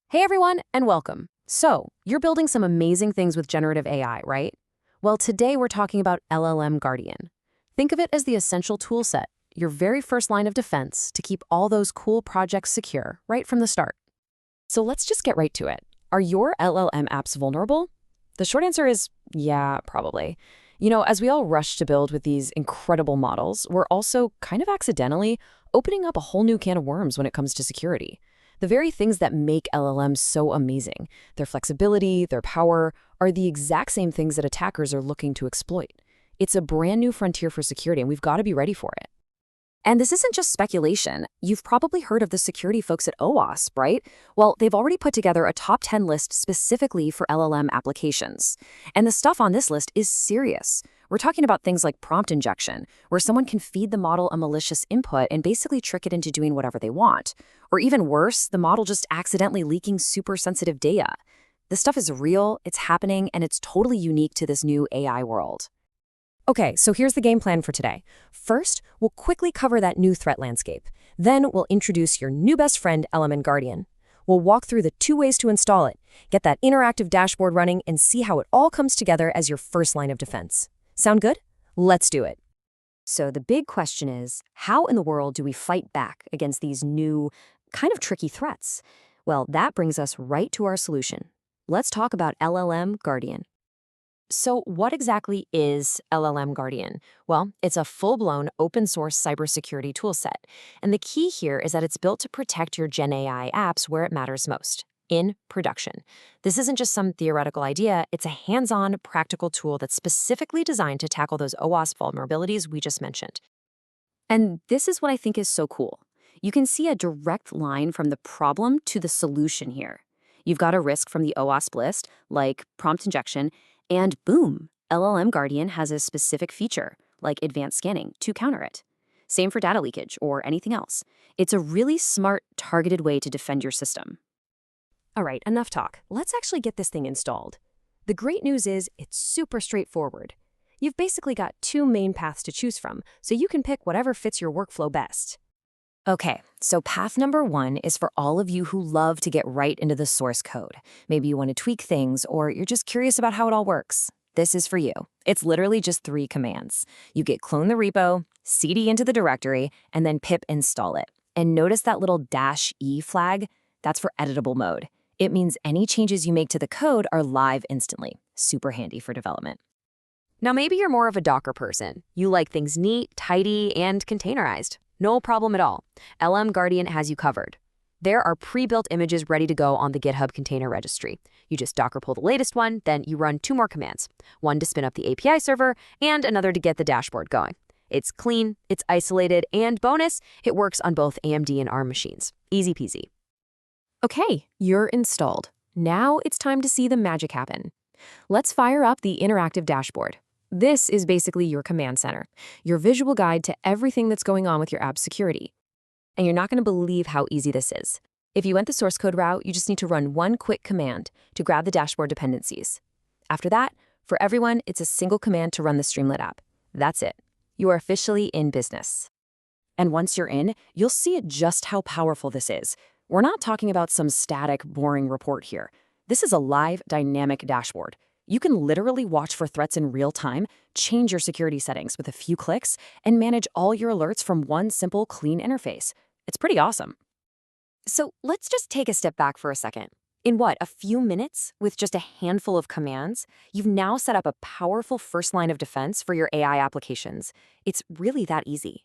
Hey everyone, and welcome. So, you're building some amazing things with generative AI, right? Well, today we're talking about LLMGuardian. Think of it as the essential tool set, your very first line of defense to keep all those cool projects secure right from the start. So let's just get right to it. Are your LLM apps vulnerable? The short answer is yeah, probably. As we all rush to build with these incredible models, we're also kind of accidentally opening up a whole new can of worms when it comes to security. The very things that make LLMs so amazing, their flexibility, their power, are the exact same things that attackers are looking to exploit. It's a brand new frontier for security, and we've got to be ready for it. And this isn't just speculation. You've probably heard of the security folks at OWASP, right? Well, they've already put together a top 10 list specifically for LLM applications. And the stuff on this list is serious. We're talking about things like prompt injection, where someone can feed the model a malicious input and basically trick it into doing whatever they want. Or even worse, the model just accidentally leaking super sensitive data. This stuff is real, it's happening, and it's totally unique to this new AI world. Okay, so here's the game plan for today. First, we'll quickly cover that new threat landscape. Then we'll introduce your new best friend, LLMGuardian. We'll walk through the 2 ways to install it, get that interactive dashboard running, and see how it all comes together as your first line of defense. Sound good? Let's do it. So the big question is, how in the world do we fight back against these new, kind of tricky threats? Well, that brings us right to our solution. Let's talk about LLMGuardian. So what exactly is LLMGuardian? Well, it's a full-blown open-source cybersecurity toolset. And the key here is that it's built to protect your Gen AI apps where it matters most, in production. This isn't just some theoretical idea, it's a hands-on, practical tool that's specifically designed to tackle those OWASP vulnerabilities we just mentioned. And this is what I think is so cool. You can see a direct line from the problem to the solution here. You've got a risk from the OWASP list, like prompt injection, and boom, LLMGuardian has a specific feature, like advanced scanning, to counter it. Same for data leakage or anything else. It's a really smart, targeted way to defend your system. All right, enough talk. Let's actually get this thing installed. The great news is it's super straightforward. You've basically got 2 main paths to choose from, so you can pick whatever fits your workflow best. Okay, so path number 1 is for all of you who love to get right into the source code. Maybe you want to tweak things, or you're just curious about how it all works. This is for you. It's literally just 3 commands. You get clone the repo, cd into the directory, and then pip install it. And notice that little -e flag? That's for editable mode. It means any changes you make to the code are live instantly. Super handy for development. Now maybe you're more of a Docker person. You like things neat, tidy, and containerized. No problem at all. LLMGuardian has you covered. There are pre-built images ready to go on the GitHub container registry. You just Docker pull the latest one, then you run 2 more commands. One to spin up the API server, and another to get the dashboard going. It's clean, it's isolated, and bonus, it works on both AMD and ARM machines. Easy peasy. Okay, you're installed. Now it's time to see the magic happen. Let's fire up the interactive dashboard. This is basically your command center, your visual guide to everything that's going on with your app's security. And you're not going to believe how easy this is. If you went the source code route, you just need to run 1 quick command to grab the dashboard dependencies. After that, for everyone, it's a single command to run the Streamlit app. That's it. You are officially in business. And once you're in, you'll see just how powerful this is. We're not talking about some static, boring report here. This is a live, dynamic dashboard. You can literally watch for threats in real time, change your security settings with a few clicks, and manage all your alerts from one simple, clean interface. It's pretty awesome. So let's just take a step back for a second. In a few minutes, with just a handful of commands, you've now set up a powerful first line of defense for your AI applications. It's really that easy.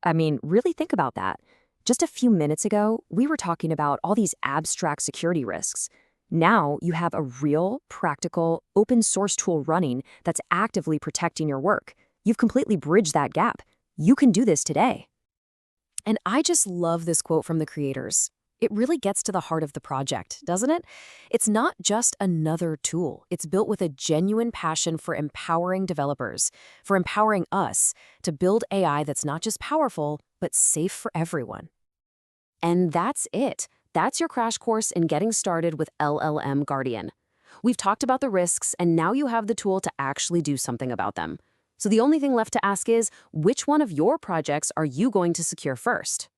I mean, really think about that. Just a few minutes ago, we were talking about all these abstract security risks. Now you have a real, practical, open source tool running that's actively protecting your work. You've completely bridged that gap. You can do this today. And I just love this quote from the creators. It really gets to the heart of the project, doesn't it? It's not just another tool. It's built with a genuine passion for empowering developers, for empowering us to build AI that's not just powerful, but safe for everyone. And that's it. That's your crash course in getting started with LLMGuardian. We've talked about the risks, and now you have the tool to actually do something about them. So the only thing left to ask is, which one of your projects are you going to secure first?